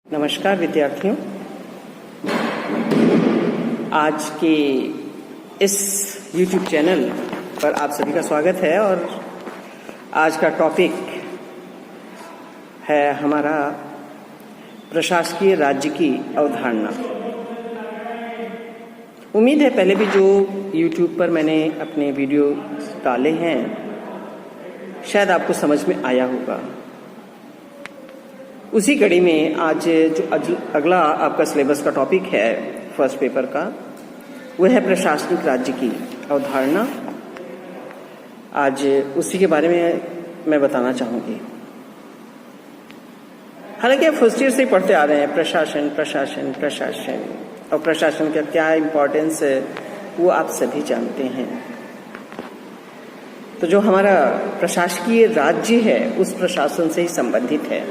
नमस्कार विद्यार्थियों, आज के इस YouTube चैनल पर आप सभी का स्वागत है। और आज का टॉपिक है हमारा प्रशासकीय राज्य की अवधारणा। उम्मीद है पहले भी जो YouTube पर मैंने अपने वीडियो डाले हैं शायद आपको समझ में आया होगा। उसी कड़ी में आज जो अगला आपका सिलेबस का टॉपिक है फर्स्ट पेपर का, वह है प्रशासनिक राज्य की अवधारणा। आज उसी के बारे में मैं बताना चाहूँगी। हालांकि आप फर्स्ट ईयर से ही पढ़ते आ रहे हैं प्रशासन प्रशासन प्रशासन, और प्रशासन का क्या इम्पोर्टेंस है वो आप सभी जानते हैं। तो जो हमारा प्रशासकीय राज्य है उस प्रशासन से ही संबंधित है।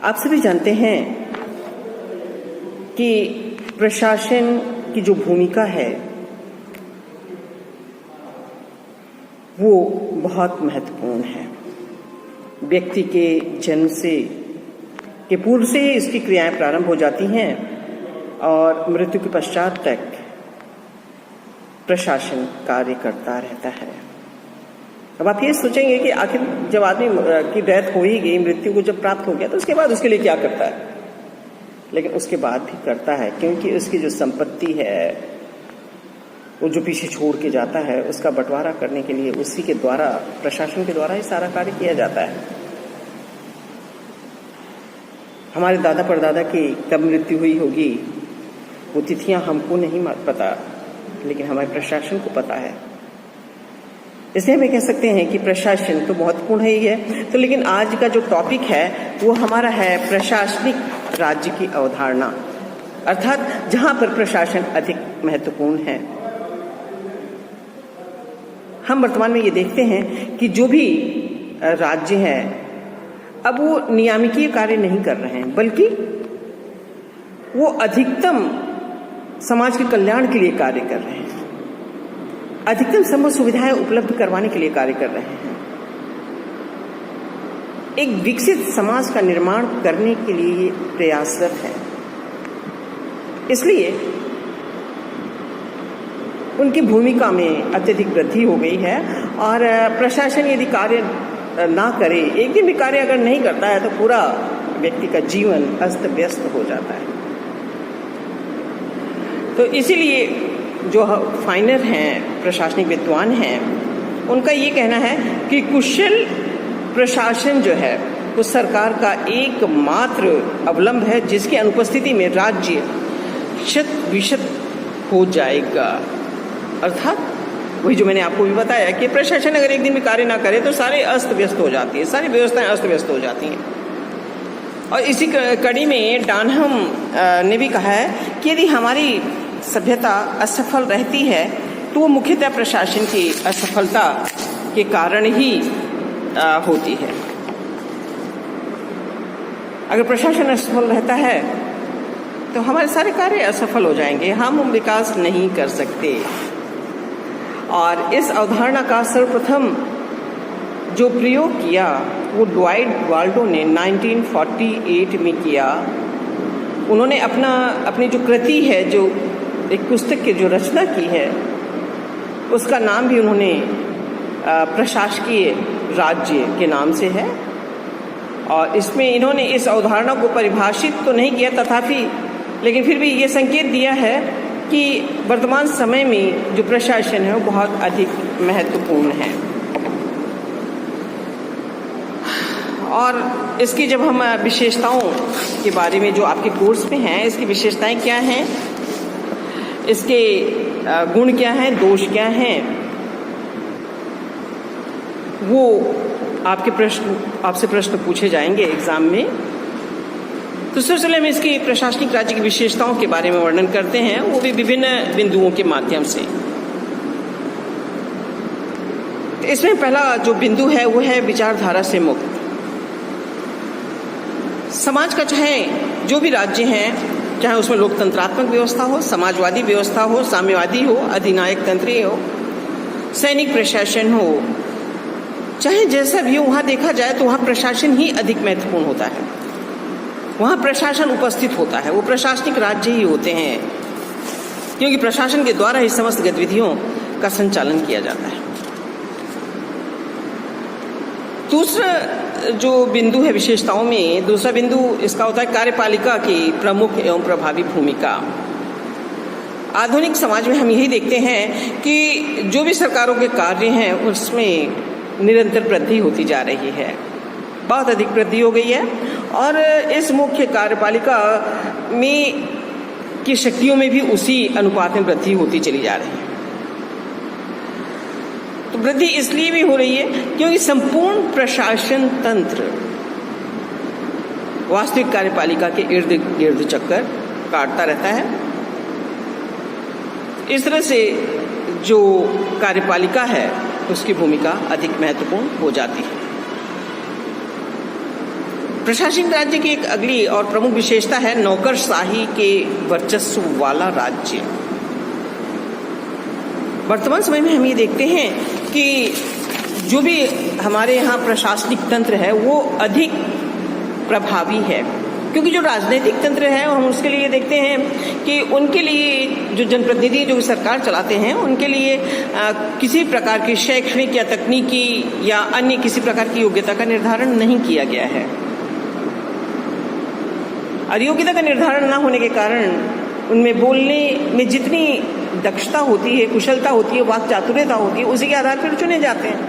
आप सभी जानते हैं कि प्रशासन की जो भूमिका है वो बहुत महत्वपूर्ण है। व्यक्ति के जन्म से के पूर्व से ही इसकी क्रियाएं प्रारंभ हो जाती हैं और मृत्यु के पश्चात तक प्रशासन कार्य करता रहता है। अब आप ये सोचेंगे कि आखिर जब आदमी की डेथ हो ही गई, मृत्यु को जब प्राप्त हो गया, तो उसके बाद उसके लिए क्या करता है? लेकिन उसके बाद भी करता है, क्योंकि उसकी जो संपत्ति है वो जो पीछे छोड़ के जाता है उसका बंटवारा करने के लिए उसी के द्वारा, प्रशासन के द्वारा ही सारा कार्य किया जाता है। हमारे दादा परदादा की कब मृत्यु हुई होगी वो तिथियां हमको नहीं पता, लेकिन हमारे प्रशासन को पता है। इसलिए हम कह सकते हैं कि प्रशासन तो महत्वपूर्ण ही है। तो लेकिन आज का जो टॉपिक है वो हमारा है प्रशासनिक राज्य की अवधारणा, अर्थात जहां पर प्रशासन अधिक महत्वपूर्ण है। हम वर्तमान में ये देखते हैं कि जो भी राज्य हैं अब वो नियामकीय कार्य नहीं कर रहे हैं, बल्कि वो अधिकतम समाज के कल्याण के लिए कार्य कर रहे हैं, अधिकतम संभव सुविधाएं उपलब्ध करवाने के लिए कार्य कर रहे हैं, एक विकसित समाज का निर्माण करने के लिए प्रयासरत है। इसलिए उनकी भूमिका में अत्यधिक वृद्धि हो गई है। और प्रशासन यदि कार्य ना करे, एक दिन भी कार्य अगर नहीं करता है, तो पूरा व्यक्ति का जीवन अस्त व्यस्त हो जाता है। तो इसीलिए जो फाइनर हैं, प्रशासनिक विद्वान हैं, उनका ये कहना है कि कुशल प्रशासन जो है वो सरकार का एकमात्र अवलंब है, जिसकी अनुपस्थिति में राज्य शत विशत हो जाएगा। अर्थात वही जो मैंने आपको भी बताया कि प्रशासन अगर एक दिन भी कार्य ना करे तो सारे अस्त व्यस्त हो जाती है, सारी व्यवस्थाएं अस्त व्यस्त हो जाती हैं। और इसी कड़ी में डानहम ने भी कहा है कि यदि हमारी सभ्यता असफल रहती है तो वो मुख्यतः प्रशासन की असफलता के कारण ही होती है। अगर प्रशासन असफल रहता है तो हमारे सारे कार्य असफल हो जाएंगे, हम विकास नहीं कर सकते। और इस अवधारणा का सर्वप्रथम जो प्रयोग किया वो ड्वाइट वाल्डो ने 1948 में किया। उन्होंने अपनी जो कृति है, जो एक पुस्तक की जो रचना की है, उसका नाम भी उन्होंने प्रशासकीय राज्य के नाम से है। और इसमें इन्होंने इस अवधारणा को परिभाषित तो नहीं किया, तथापि लेकिन फिर भी ये संकेत दिया है कि वर्तमान समय में जो प्रशासन है वो बहुत अधिक महत्वपूर्ण है। और इसकी जब हम विशेषताओं के बारे में जो आपके कोर्स में हैं, इसकी विशेषताएं क्या हैं, इसके गुण क्या हैं, दोष क्या हैं, वो आपसे प्रश्न पूछे जाएंगे एग्जाम में। तो सिलसिले में इसकी प्रशासनिक राज्य की विशेषताओं के बारे में वर्णन करते हैं, वो भी विभिन्न बिंदुओं के माध्यम से। तो इसमें पहला जो बिंदु है वो है विचारधारा से मुक्त। समाज का चाहे जो भी राज्य है, चाहे उसमें लोकतंत्रात्मक व्यवस्था हो, समाजवादी व्यवस्था हो, साम्यवादी हो, अधिनायक तंत्रीय हो, सैनिक प्रशासन हो, चाहे जैसा भी हो, वहाँ देखा जाए तो वहाँ प्रशासन ही अधिक महत्वपूर्ण होता है। वहाँ प्रशासन उपस्थित होता है, वो प्रशासनिक राज्य ही होते हैं, क्योंकि प्रशासन के द्वारा ही समस्त गतिविधियों का संचालन किया जाता है। दूसरा जो बिंदु है विशेषताओं में, दूसरा बिंदु इसका होता है कार्यपालिका की प्रमुख एवं प्रभावी भूमिका। आधुनिक समाज में हम यही देखते हैं कि जो भी सरकारों के कार्य हैं उसमें निरंतर वृद्धि होती जा रही है, बहुत अधिक वृद्धि हो गई है, और इस मुख्य कार्यपालिका में की शक्तियों में भी उसी अनुपात में वृद्धि होती चली जा रही है। तो वृद्धि इसलिए भी हो रही है क्योंकि संपूर्ण प्रशासन तंत्र वास्तविक कार्यपालिका के इर्द गिर्द चक्कर काटता रहता है। इस तरह से जो कार्यपालिका है उसकी भूमिका अधिक महत्वपूर्ण हो जाती है। प्रशासनिक राज्य की एक अगली और प्रमुख विशेषता है नौकरशाही के वर्चस्व वाला राज्य। वर्तमान समय में हम ये देखते हैं कि जो भी हमारे यहाँ प्रशासनिक तंत्र है वो अधिक प्रभावी है, क्योंकि जो राजनीतिक तंत्र है हम उसके लिए देखते हैं कि उनके लिए जो जनप्रतिनिधि जो सरकार चलाते हैं उनके लिए किसी प्रकार की शैक्षणिक या तकनीकी या अन्य किसी प्रकार की योग्यता का निर्धारण नहीं किया गया है। और योग्यता का निर्धारण न होने के कारण उनमें बोलने में जितनी दक्षता होती है, कुशलता होती है, वाक चातुर्यता होती है, उसी के आधार पर चुने जाते हैं।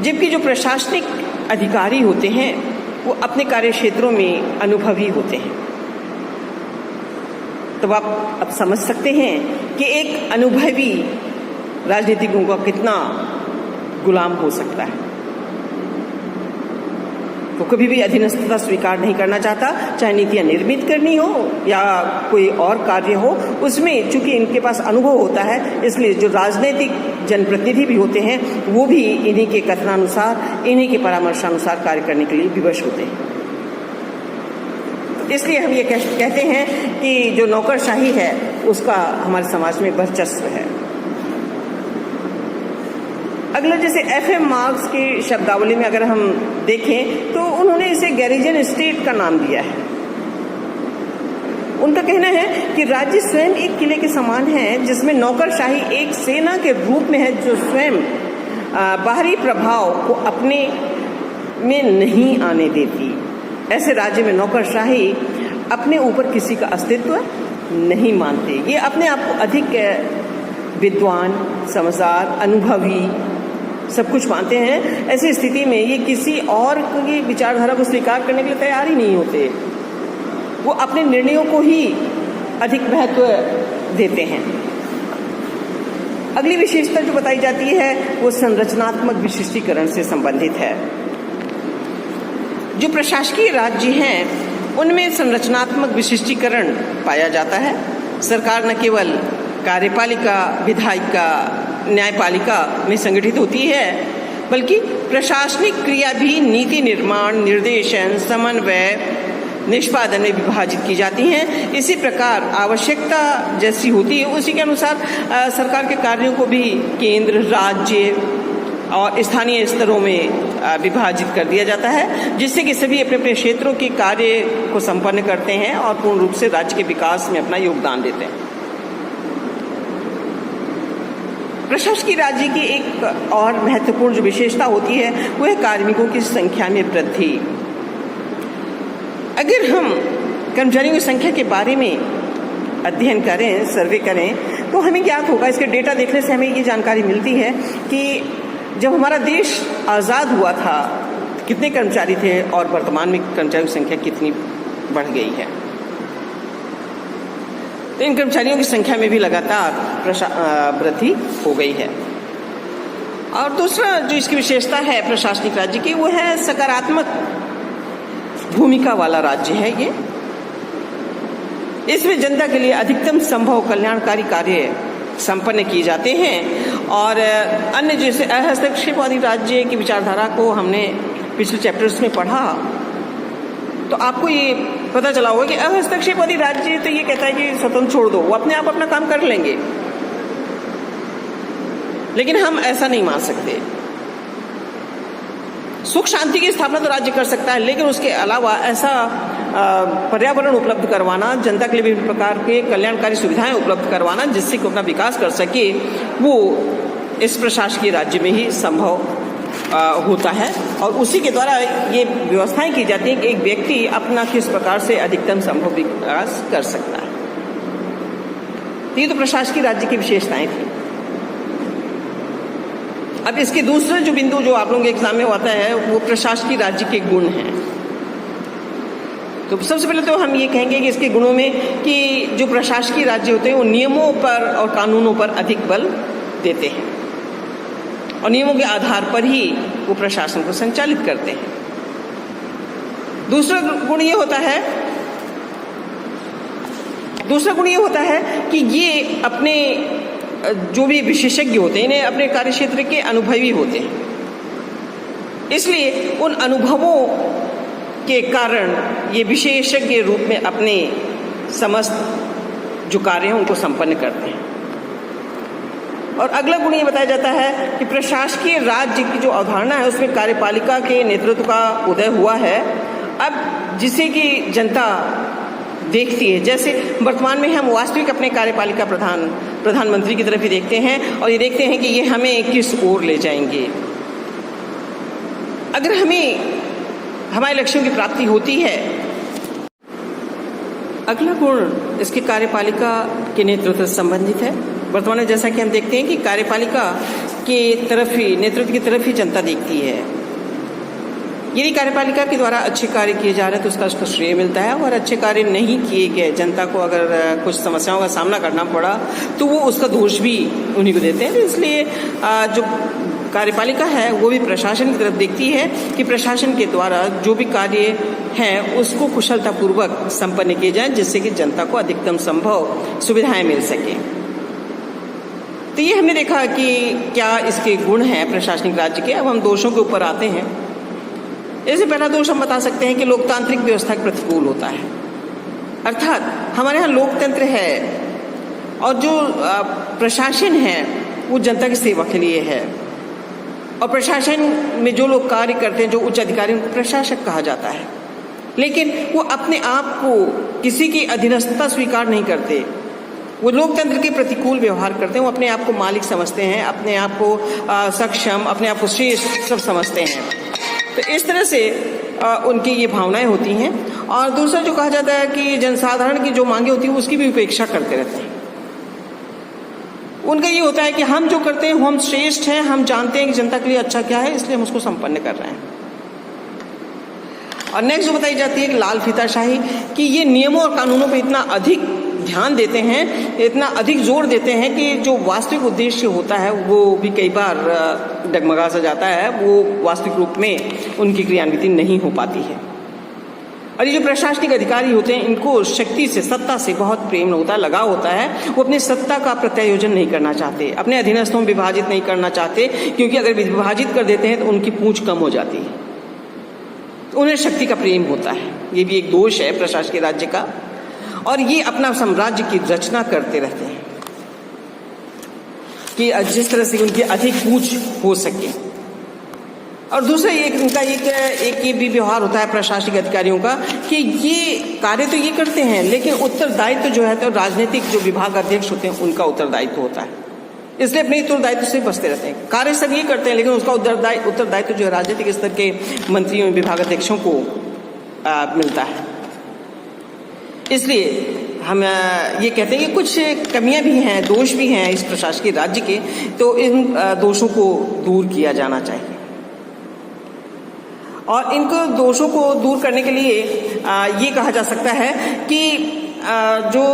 जबकि जो प्रशासनिक अधिकारी होते हैं वो अपने कार्य क्षेत्रों में अनुभवी होते हैं। तो आप अब समझ सकते हैं कि एक अनुभवी राजनीतिज्ञों का कितना गुलाम हो सकता है। वो कभी भी अधीनस्थता स्वीकार नहीं करना चाहता, चाहे नीतियाँ निर्मित करनी हो या कोई और कार्य हो, उसमें चूंकि इनके पास अनुभव होता है, इसलिए जो राजनीतिक जनप्रतिनिधि भी होते हैं वो भी इन्हीं के कथनानुसार, इन्हीं के परामर्शानुसार कार्य करने के लिए विवश होते हैं। इसलिए हम ये कहते हैं कि जो नौकरशाही है उसका हमारे समाज में वर्चस्व है। अगला जैसे एफएम मार्क्स की शब्दावली में अगर हम देखें तो उन्होंने इसे गैरिजन स्टेट का नाम दिया है। उनका कहना है कि राज्य स्वयं एक किले के समान है जिसमें नौकरशाही एक सेना के रूप में है जो स्वयं बाहरी प्रभाव को अपने में नहीं आने देती। ऐसे राज्य में नौकरशाही अपने ऊपर किसी का अस्तित्व नहीं मानते। ये अपने आप को अधिक विद्वान, समझदार, अनुभवी सब कुछ मानते हैं। ऐसी स्थिति में ये किसी और की विचारधारा को स्वीकार करने के लिए तैयार ही नहीं होते। वो अपने निर्णयों को ही अधिक महत्व देते हैं। अगली विशेषता जो बताई जाती है वो संरचनात्मक विशिष्टीकरण से संबंधित है। जो प्रशासकीय राज्य हैं उनमें संरचनात्मक विशिष्टीकरण पाया जाता है। सरकार न केवल कार्यपालिका, विधायिका, न्यायपालिका में संगठित होती है बल्कि प्रशासनिक क्रिया भी नीति निर्माण, निर्देशन, समन्वय, निष्पादन में विभाजित की जाती हैं। इसी प्रकार आवश्यकता जैसी होती है उसी के अनुसार सरकार के कार्यों को भी केंद्र, राज्य और स्थानीय स्तरों में विभाजित कर दिया जाता है, जिससे कि सभी अपने अपने क्षेत्रों के कार्य को संपन्न करते हैं और पूर्ण रूप से राज्य के विकास में अपना योगदान देते हैं। प्रशासकीय राज्य की एक और महत्वपूर्ण जो विशेषता होती है वो है कार्मिकों की संख्या में वृद्धि। अगर हम कर्मचारियों की संख्या के बारे में अध्ययन करें, सर्वे करें, तो हमें ज्ञात होगा, इसके डेटा देखने से हमें ये जानकारी मिलती है कि जब हमारा देश आज़ाद हुआ था कितने कर्मचारी थे और वर्तमान में कर्मचारियों की संख्या कितनी बढ़ गई है। तो इन कर्मचारियों की संख्या में भी लगातार वृद्धि हो गई है। और दूसरा जो इसकी विशेषता है प्रशासनिक राज्य की वो है सकारात्मक भूमिका वाला राज्य है ये। इसमें जनता के लिए अधिकतम संभव कल्याणकारी कार्य संपन्न किए जाते हैं। और अन्य जैसे हस्तक्षेपवादी राज्य की विचारधारा को हमने पिछले चैप्टर्स में पढ़ा तो आपको ये पता चला होगा कि हस्तक्षेपवादी राज्य तो ये कहता है कि स्वतंत्र छोड़ दो, वो अपने आप अपना काम कर लेंगे। लेकिन हम ऐसा नहीं मान सकते। सुख शांति की स्थापना तो राज्य कर सकता है, लेकिन उसके अलावा ऐसा पर्यावरण उपलब्ध करवाना, जनता के लिए विभिन्न प्रकार के कल्याणकारी सुविधाएं उपलब्ध करवाना जिससे कि अपना विकास कर सके, वो इस प्रशासकीय राज्य में ही संभव होता है। और उसी के द्वारा ये व्यवस्थाएं की जाती हैं कि एक व्यक्ति अपना किस प्रकार से अधिकतम संभव विकास कर सकता है। ये तो प्रशासकीय राज्य की विशेषताएं थी। अब इसके दूसरा जो बिंदु जो आप लोगों के एग्जाम में आता है वो प्रशासकीय राज्य के गुण हैं। तो सबसे पहले तो हम ये कहेंगे कि इसके गुणों में कि जो प्रशासकीय राज्य होते हैं वो नियमों पर और कानूनों पर अधिक बल देते हैं और नियमों के आधार पर ही वो प्रशासन को संचालित करते हैं। दूसरा गुण ये होता है कि ये अपने जो भी विशेषज्ञ होते हैं इन्हें अपने कार्यक्षेत्र के अनुभवी होते हैं, इसलिए उन अनुभवों के कारण ये विशेषज्ञ रूप में अपने समस्त जो कार्य हैं उनको संपन्न करते हैं। और अगला गुण ये बताया जाता है कि प्रशासकीय राज्य की जो अवधारणा है उसमें कार्यपालिका के नेतृत्व का उदय हुआ है, अब जिसे कि जनता देखती है। जैसे वर्तमान में हम वास्तविक अपने कार्यपालिका प्रधानमंत्री की तरफ ही देखते हैं और ये देखते हैं कि ये हमें किस ओर ले जाएंगे। अगर हमें हमारे लक्ष्यों की प्राप्ति होती है। अगला गुण इसकी कार्यपालिका के नेतृत्व से संबंधित है। वर्तमान में जैसा कि हम देखते हैं कि कार्यपालिका के तरफ ही नेतृत्व की तरफ ही जनता देखती है। यदि कार्यपालिका के द्वारा अच्छे कार्य किए जा रहे हैं तो उसका श्रेय मिलता है, और अच्छे कार्य नहीं किए गए, जनता को अगर कुछ समस्याओं का सामना करना पड़ा तो वो उसका दोष भी उन्हीं को देते हैं। इसलिए जो कार्यपालिका है वो भी प्रशासन की तरफ देखती है कि प्रशासन के द्वारा जो भी कार्य हैं उसको कुशलतापूर्वक संपन्न किए जाएं जिससे कि जनता को अधिकतम संभव सुविधाएं मिल सके। तो ये हमने देखा कि क्या इसके गुण हैं प्रशासनिक राज्य के। अब हम दोषों के ऊपर आते हैं। इससे पहला दोष हम बता सकते हैं कि लोकतांत्रिक व्यवस्था के प्रतिकूल होता है, अर्थात हमारे यहाँ लोकतंत्र है और जो प्रशासन है वो जनता की सेवा के लिए है, और प्रशासन में जो लोग कार्य करते हैं, जो उच्च अधिकारी, उनको प्रशासक कहा जाता है, लेकिन वो अपने आप को किसी की अधीनस्थता स्वीकार नहीं करते। वो लोकतंत्र के प्रतिकूल व्यवहार करते हैं। वो अपने आप को मालिक समझते हैं, अपने आप को सक्षम, अपने आप को श्रेष्ठ सब समझते हैं। तो इस तरह से उनकी ये भावनाएं होती हैं। और दूसरा जो कहा जाता है कि जनसाधारण की जो मांगे होती हैं उसकी भी उपेक्षा करते रहते हैं। उनका ये होता है कि हम जो करते हैं वो हम श्रेष्ठ हैं, हम जानते हैं कि जनता के लिए अच्छा क्या है, इसलिए हम उसको संपन्न कर रहे हैं। और नेक्स्ट जो बताई जाती है कि लाल फीताशाही, कि ये नियमों और कानूनों पर इतना अधिक ध्यान देते हैं, इतना अधिक जोर देते हैं कि जो वास्तविक उद्देश्य होता है वो भी कई बार डगमगा सा जाता है, वो वास्तविक रूप में उनकी क्रियान्विति नहीं हो पाती है। और ये जो प्रशासनिक अधिकारी होते हैं इनको शक्ति से, सत्ता से बहुत प्रेम होता है, लगाव होता है। वो अपनी सत्ता का प्रत्यायोजन नहीं करना चाहते, अपने अधीनस्थों में विभाजित नहीं करना चाहते, क्योंकि अगर विभाजित कर देते हैं तो उनकी पूंछ कम हो जाती है। तो उन्हें शक्ति का प्रेम होता है। ये भी एक दोष है प्रशासकीय राज्य का। और ये अपना साम्राज्य की रचना करते रहते हैं कि जिस तरह से उनकी अधिक पूंछ हो सके। और दूसरा इनका एक ये भी व्यवहार होता है प्रशासनिक अधिकारियों का कि ये कार्य तो ये करते हैं, लेकिन उत्तरदायित्व जो है तो राजनीतिक जो विभाग अध्यक्ष होते हैं उनका उत्तरदायित्व होता है, इसलिए अपने उत्तरदायित्व से बचते रहते हैं। कार्य सब ये करते हैं लेकिन उसका उत्तरदायित्व जो है राजनीतिक स्तर के मंत्रियों, विभाग अध्यक्षों को मिलता है। इसलिए हम ये कहते हैं कि कुछ कमियां भी हैं, दोष भी हैं इस प्रशासकीय राज्य के, तो इन दोषों को दूर किया जाना चाहिए। और इनको दोषों को दूर करने के लिए ये कहा जा सकता है कि जो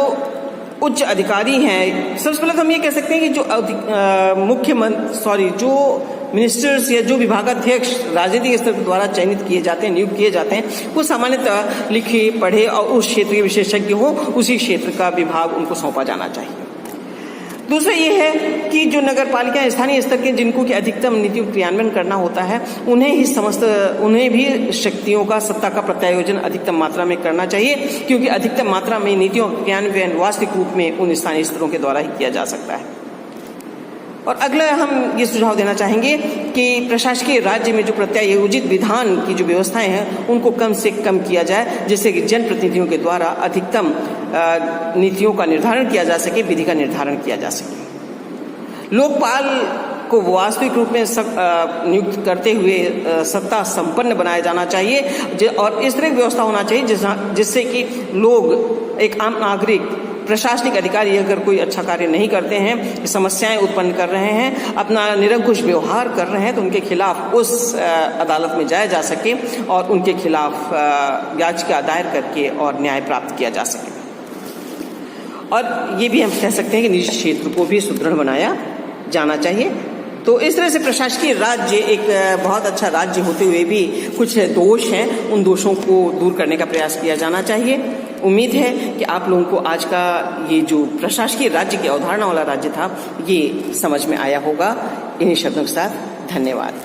उच्च अधिकारी हैं, सबसे पहले तो हम ये कह सकते हैं कि जो मिनिस्टर्स या जो विभागाध्यक्ष राजनीतिक स्तर द्वारा चयनित किए जाते हैं, नियुक्त किए जाते हैं, वो सामान्यतः लिखे पढ़े और उस क्षेत्र के विशेषज्ञ हो, उसी क्षेत्र का विभाग उनको सौंपा जाना चाहिए। दूसरा ये है कि जो नगर पालिका स्थानीय स्तर के जिनको कि अधिकतम नीतियों क्रियान्वयन करना होता है, उन्हें भी शक्तियों का, सत्ता का प्रत्यायोजन अधिकतम मात्रा में करना चाहिए, क्योंकि अधिकतम मात्रा में नीतियों क्रियान्वयन वास्तविक रूप में उन स्थानीय स्तरों के द्वारा ही किया जा सकता है। और अगला हम ये सुझाव देना चाहेंगे कि प्रशासकीय राज्य में जो प्रत्यायोजित विधान की जो व्यवस्थाएं हैं उनको कम से कम किया जाए, जिससे कि जनप्रतिनिधियों के द्वारा अधिकतम नीतियों का निर्धारण किया जा सके, विधि का निर्धारण किया जा सके। लोकपाल को वास्तविक रूप में नियुक्त करते हुए सत्ता संपन्न बनाया जाना चाहिए और इस तरह की व्यवस्था होना चाहिए जिससे कि लोग, एक आम नागरिक, प्रशासनिक अधिकारी अगर कोई अच्छा कार्य नहीं करते हैं, समस्याएं उत्पन्न कर रहे हैं, अपना निरंकुश व्यवहार कर रहे हैं, तो उनके खिलाफ उस अदालत में जाया जा सके और उनके खिलाफ याचिका दायर करके और न्याय प्राप्त किया जा सके। और ये भी हम कह सकते हैं कि निजी क्षेत्र को भी सुदृढ़ बनाया जाना चाहिए। तो इस तरह से प्रशासकीय राज्य एक बहुत अच्छा राज्य होते हुए भी कुछ दोष हैं, उन दोषों को दूर करने का प्रयास किया जाना चाहिए। उम्मीद है कि आप लोगों को आज का ये जो प्रशासकीय राज्य की अवधारणा वाला राज्य था, ये समझ में आया होगा। इन्हीं शब्दों के साथ धन्यवाद।